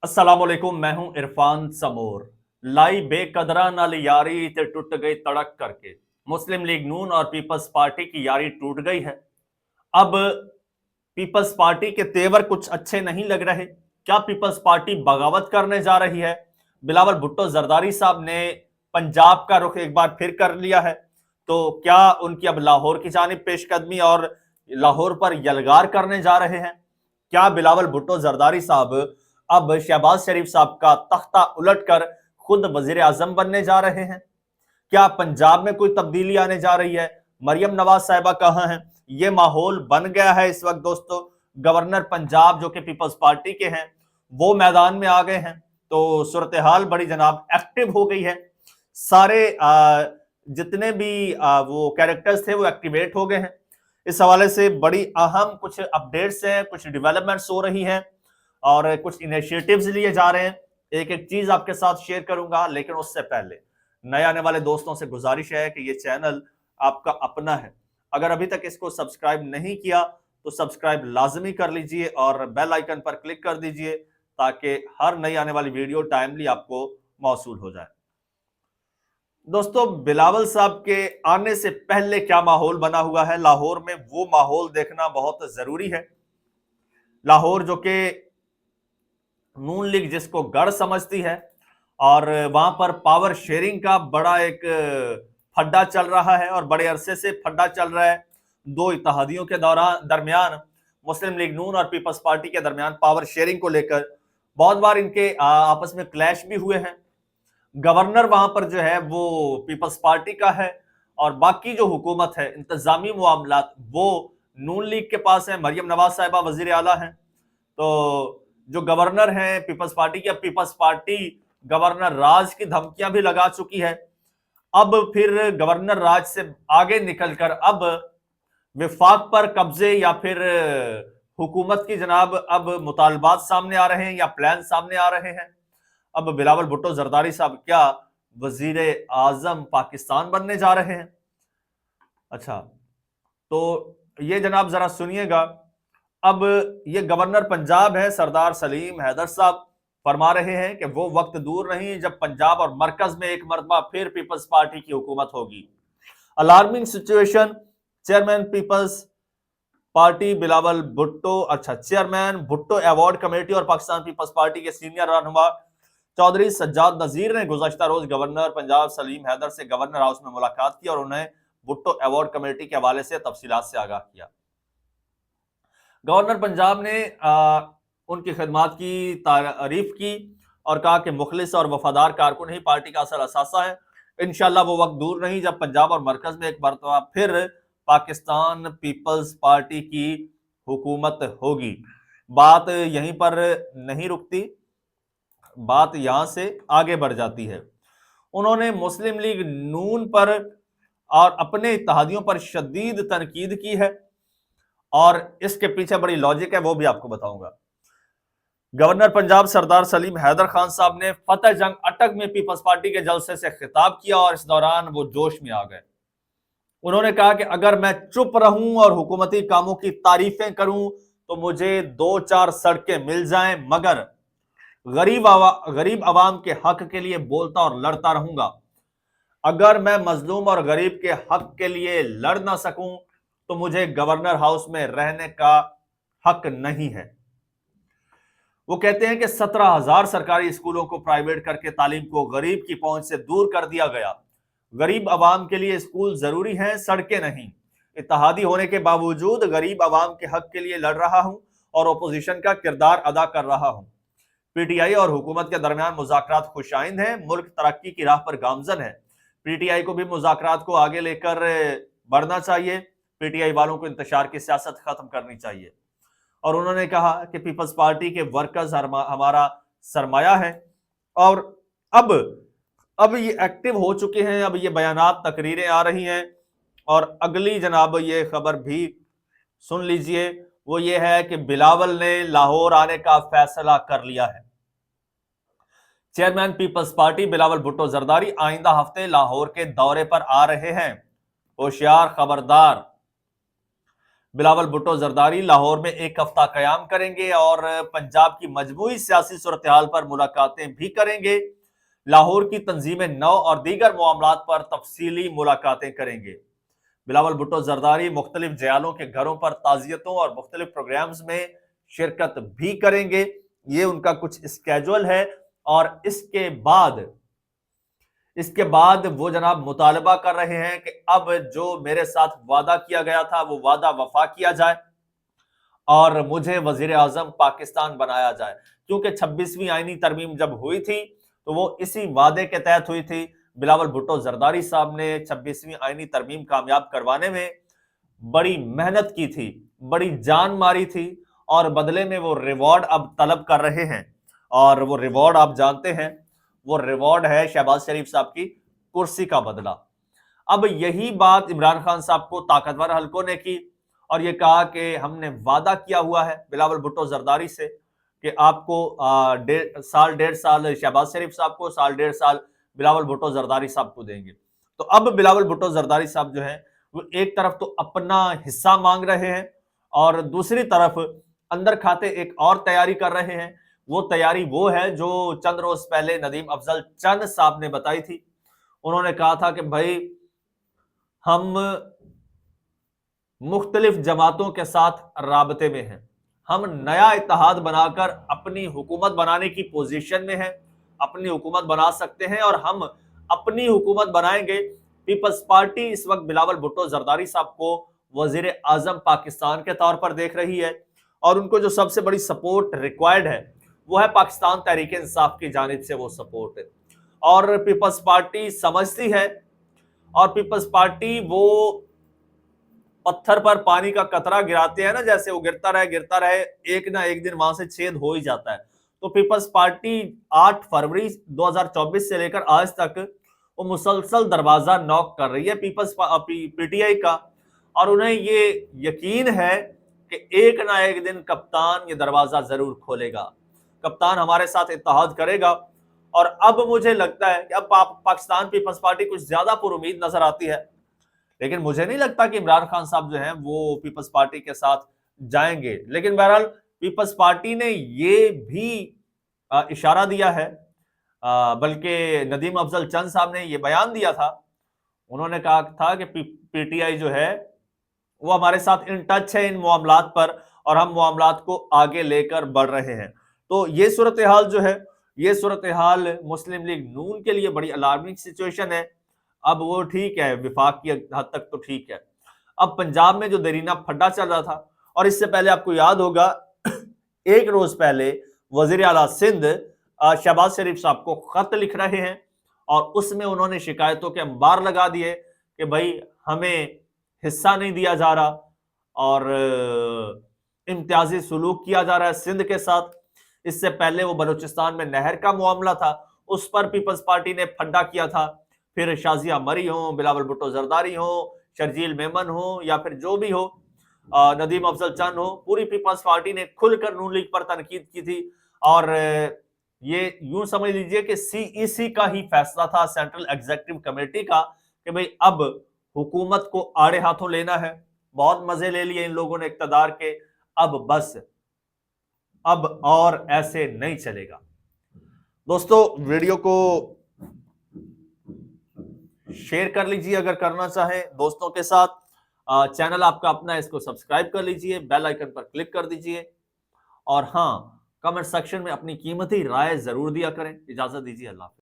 अस्सलाम वालेकुम, मैं हूं इरफान समोर। लाई बेकदरा नाल यारी ते टूट गई तड़क करके। मुस्लिम लीग नून और पीपल्स पार्टी की यारी टूट गई है। अब पीपल्स पार्टी के तेवर कुछ अच्छे नहीं लग रहे। क्या पीपल्स पार्टी बगावत करने जा रही है? बिलावल भुट्टो जरदारी साहब ने पंजाब का रुख एक बार फिर कर लिया है, तो क्या उनकी अब लाहौर की जानिब पेशकदमी और लाहौर पर यलगार करने जा रहे हैं? क्या बिलावल भुट्टो जरदारी साहब अब शहबाज शरीफ साहब का तख्ता उलटकर खुद वजीर आजम बनने जा रहे हैं? क्या पंजाब में कोई तब्दीली आने जा रही है? मरियम नवाज साहिबा कहाँ हैं? ये माहौल बन गया है इस वक्त दोस्तों। गवर्नर पंजाब जो कि पीपल्स पार्टी के हैं वो मैदान में आ गए हैं, तो सूरत हाल बड़ी जनाब एक्टिव हो गई है। सारे जितने भी वो कैरेक्टर्स थे वो एक्टिवेट हो गए हैं। इस हवाले से बड़ी अहम कुछ अपडेट्स हैं, कुछ डेवलपमेंट्स हो रही हैं और कुछ इनिशिएटिव्स लिए जा रहे हैं। एक एक चीज आपके साथ शेयर करूंगा, लेकिन उससे पहले नए आने वाले दोस्तों से गुजारिश है कि ये चैनल आपका अपना है। अगर अभी तक इसको सब्सक्राइब नहीं किया तो सब्सक्राइब लाजमी कर लीजिए और बेल आइकन पर क्लिक कर दीजिए ताकि हर नई आने वाली वीडियो टाइमली आपको मौसूल हो जाए। दोस्तों, बिलावल साहब के आने से पहले क्या माहौल बना हुआ है लाहौर में, वो माहौल देखना बहुत जरूरी है। लाहौर जो कि नून लीग जिसको गढ़ समझती है और वहां पर पावर शेयरिंग का बड़ा एक फड्डा चल रहा है और बड़े अरसे से फड्डा चल रहा है। दो इत्तेहादियों के दरमियान, मुस्लिम लीग नून और पीपल्स पार्टी के दरमियान पावर शेयरिंग को लेकर बहुत बार इनके आपस में क्लैश भी हुए हैं। गवर्नर वहां पर जो है वो पीपल्स पार्टी का है और बाकी जो हुकूमत है, इंतजामी मामलात, वो नून लीग के पास है। मरियम नवाज साहिबा वजीर आला हैं, तो जो गवर्नर हैं पीपल्स पार्टी की, अब पीपल्स पार्टी गवर्नर राज की धमकियां भी लगा चुकी है। अब फिर गवर्नर राज से आगे निकलकर अब विफाक पर कब्जे या फिर हुकूमत की जनाब अब मुतालबात सामने आ रहे हैं या प्लान सामने आ रहे हैं। अब बिलावल भुट्टो जरदारी साहब क्या वजीर आजम पाकिस्तान बनने जा रहे हैं? अच्छा, तो ये जनाब जरा सुनिएगा। अब ये गवर्नर पंजाब है सरदार सलीम हैदर साहब, फरमा रहे हैं कि वो वक्त दूर नहीं जब पंजाब और मरकज में एक मरतबा फिर पीपल्स पार्टी की हुकूमत होगी। Alarming situation, chairman Peoples Party Bilawal Bhutto, अच्छा, चेयरमैन भुट्टो अवार्ड कमेटी और पाकिस्तान पीपल्स पार्टी के सीनियर रहनुमा चौधरी सज्जाद नजीर ने गुज़श्ता रोज गवर्नर पंजाब सलीम हैदर से गवर्नर हाउस में मुलाकात की और उन्हें भुट्टो अवार्ड कमेटी के हवाले से तफसीलात से आगाह किया। गवर्नर पंजाब ने उनकी खिदमात की तारीफ की और कहा कि मुखलिस और वफादार कारकुन ही पार्टी का असल असासा है। इंशाल्लाह वो वक्त दूर नहीं जब पंजाब और मरकज में एक मरतबा फिर पाकिस्तान पीपल्स पार्टी की हुकूमत होगी। बात यहीं पर नहीं रुकती, बात यहां से आगे बढ़ जाती है। उन्होंने मुस्लिम लीग नून पर और अपने इत्तेहादियों पर शदीद तनकीद की है और इसके पीछे बड़ी लॉजिक है, वो भी आपको बताऊंगा। गवर्नर पंजाब सरदार सलीम हैदर खान साहब ने फतेह जंग अटक में पीपल्स पार्टी के जलसे से खिताब किया और इस दौरान वो जोश में आ गए। उन्होंने कहा कि अगर मैं चुप रहूं और हुकूमती कामों की तारीफें करूं तो मुझे दो चार सड़कें मिल जाएं, मगर गरीब आवाम के हक के लिए बोलता और लड़ता रहूंगा। अगर मैं मजलूम और गरीब के हक के लिए लड़ ना सकूं तो मुझे गवर्नर हाउस में रहने का हक नहीं है। वो कहते हैं कि 17,000 सरकारी स्कूलों को प्राइवेट करके तालीम को गरीब की पहुंच से दूर कर दिया गया। गरीब आवाम के लिए स्कूल जरूरी हैं, सड़कें नहीं। इत्तेहादी होने के बावजूद गरीब आवाम के हक के लिए लड़ रहा हूं और ओपोजिशन का किरदार अदा कर रहा हूं। पीटीआई और हुकूमत के दरमियान मुज़ाकरात खुशाइंद हैं, मुल्क तरक्की की राह पर गामजन है। पीटीआई को भी मुज़ाकरात को आगे लेकर बढ़ना चाहिए। पीटीआई वालों को इंतशार की सियासत खत्म करनी चाहिए। और उन्होंने कहा कि पीपल्स पार्टी के वर्कर्स हमारा सरमाया है और अब ये एक्टिव हो चुके हैं। अब ये बयानात, तकरीरें आ रही हैं और अगली जनाब ये खबर भी सुन लीजिए, वो ये है कि बिलावल ने लाहौर आने का फैसला कर लिया है। Chairman Peoples Party Bilawal Bhutto Zardari आइंदा हफ्ते लाहौर के दौरे पर आ रहे हैं। होशियार, खबरदार। बिलावल भुट्टो जरदारी लाहौर में एक हफ्ता कयाम करेंगे और पंजाब की मजमूई सियासी सूरत हाल पर मुलाकातें भी करेंगे। लाहौर की तंजीम नौ और दीगर मामलात पर तफसीली मुलाकातें करेंगे। बिलावल भुट्टो जरदारी मुख्तलिफ जयालों के घरों पर ताजियतों और मुख्तलिफ प्रोग्राम्स में शिरकत भी करेंगे। ये उनका कुछ स्केजुअल है और इसके बाद वो जनाब मुतालबा कर रहे हैं कि अब जो मेरे साथ वादा किया गया था वो वादा वफा किया जाए और मुझे वजीर आजम पाकिस्तान बनाया जाए, क्योंकि 26वीं आईनी तरमीम जब हुई थी तो वो इसी वादे के तहत हुई थी। बिलावल भुट्टो जरदारी साहब ने 26वीं आईनी तरमीम कामयाब करवाने में बड़ी मेहनत की थी, बड़ी जान मारी थी और बदले में वो रिवॉर्ड अब तलब कर रहे हैं। और वो रिवॉर्ड आप जानते हैं, वो रिवॉर्ड है शहबाज शरीफ साहब की कुर्सी का बदला। अब यही बात इमरान खान साहब को ताकतवर हलकों ने की और ये कहा कि हमने वादा किया हुआ है बिलावल भुट्टो जरदारी से कि आपको डेढ़ साल शहबाज शरीफ साहब को, साल डेढ़ साल बिलावल भुट्टो जरदारी साहब को देंगे। तो अब बिलावल भुट्टो जरदारी साहब जो है वो एक तरफ तो अपना हिस्सा मांग रहे हैं और दूसरी तरफ अंदर खाते एक और तैयारी कर रहे हैं। वो तैयारी वो है जो चंद रोज पहले नदीम अफजल चंद साहब ने बताई थी। उन्होंने कहा था कि भाई हम मुख्तलिफ जमातों के साथ राबते में हैं, हम नया इत्तेहाद बनाकर अपनी हुकूमत बनाने की पोजीशन में हैं, अपनी हुकूमत बना सकते हैं और हम अपनी हुकूमत बनाएंगे। पीपल्स पार्टी इस वक्त बिलावल भुट्टो जरदारी साहब को वजीर आजम पाकिस्तान के तौर पर देख रही है और उनको जो सबसे बड़ी सपोर्ट रिक्वायर्ड है वो है पाकिस्तान तहरीक इंसाफ की जानिब से वो सपोर्ट है। और पीपल्स पार्टी समझती है और पीपल्स पार्टी वो पत्थर पर पानी का कतरा गिराते हैं ना, जैसे वो गिरता रहे एक ना एक दिन वहां से छेद हो ही जाता है। तो पीपल्स पार्टी 8 फरवरी 2024 से लेकर आज तक वो मुसलसल दरवाजा नॉक कर रही है पीटीआई का और उन्हें ये यकीन है कि एक ना एक दिन कप्तान ये दरवाजा जरूर खोलेगा, कप्तान हमारे साथ इत्तेहाद करेगा। और अब मुझे लगता है कि अब पाकिस्तान पीपल्स पार्टी कुछ ज्यादा पुरुमीद नजर आती है, लेकिन मुझे नहीं लगता कि इमरान खान साहब जो हैं वो पीपल्स पार्टी के साथ जाएंगे। लेकिन बहरहाल पीपल्स पार्टी ने ये भी इशारा दिया है, बल्कि नदीम अफजल चंद साहब ने ये बयान दिया था, उन्होंने कहा था कि पीटीआई जो है वो हमारे साथ इन टच है इन मामलात पर और हम मामलात को आगे लेकर बढ़ रहे हैं। तो ये सूरत हाल जो है, ये सूरत हाल मुस्लिम लीग नून के लिए बड़ी अलार्मिंग सिचुएशन है। अब वो ठीक है, विफाक की हद तक तो ठीक है। अब पंजाब में जो दरीना फड्डा चल रहा था और इससे पहले आपको याद होगा एक रोज पहले वजीर आला सिंध शहबाज शरीफ साहब को खत लिख रहे हैं और उसमें उन्होंने शिकायतों के अंबार लगा दिए कि भाई हमें हिस्सा नहीं दिया जा रहा और इम्तियाजी सुलूक किया जा रहा है सिंध के साथ। इससे पहले वो बलूचिस्तान में नहर का मामला था, उस पर पीपल्स पार्टी ने फड्डा किया था। फिर शाजिया मरी हो, बिलावल भुट्टो जरदारी हो, शर्जील मेमन हो या फिर जो भी हो, नदीम अफजल चंद हो, पूरी पीपल्स पार्टी ने खुलकर नून लीग पर तनकीद की थी। और ये यूं समझ लीजिए कि सीईसी का ही फैसला था, सेंट्रल एग्जीक्यूटिव कमेटी का, कि भाई अब हुकूमत को आड़े हाथों लेना है। बहुत मजे ले लिए इन लोगों ने इक्तदार के, अब बस अब और ऐसे नहीं चलेगा। दोस्तों वीडियो को शेयर कर लीजिए अगर करना चाहें दोस्तों के साथ, चैनल आपका अपना है, इसको सब्सक्राइब कर लीजिए, बेल आइकन पर क्लिक कर दीजिए और हाँ, कमेंट सेक्शन में अपनी कीमती राय जरूर दिया करें। इजाजत दीजिए, अल्लाह हाफ़िज़।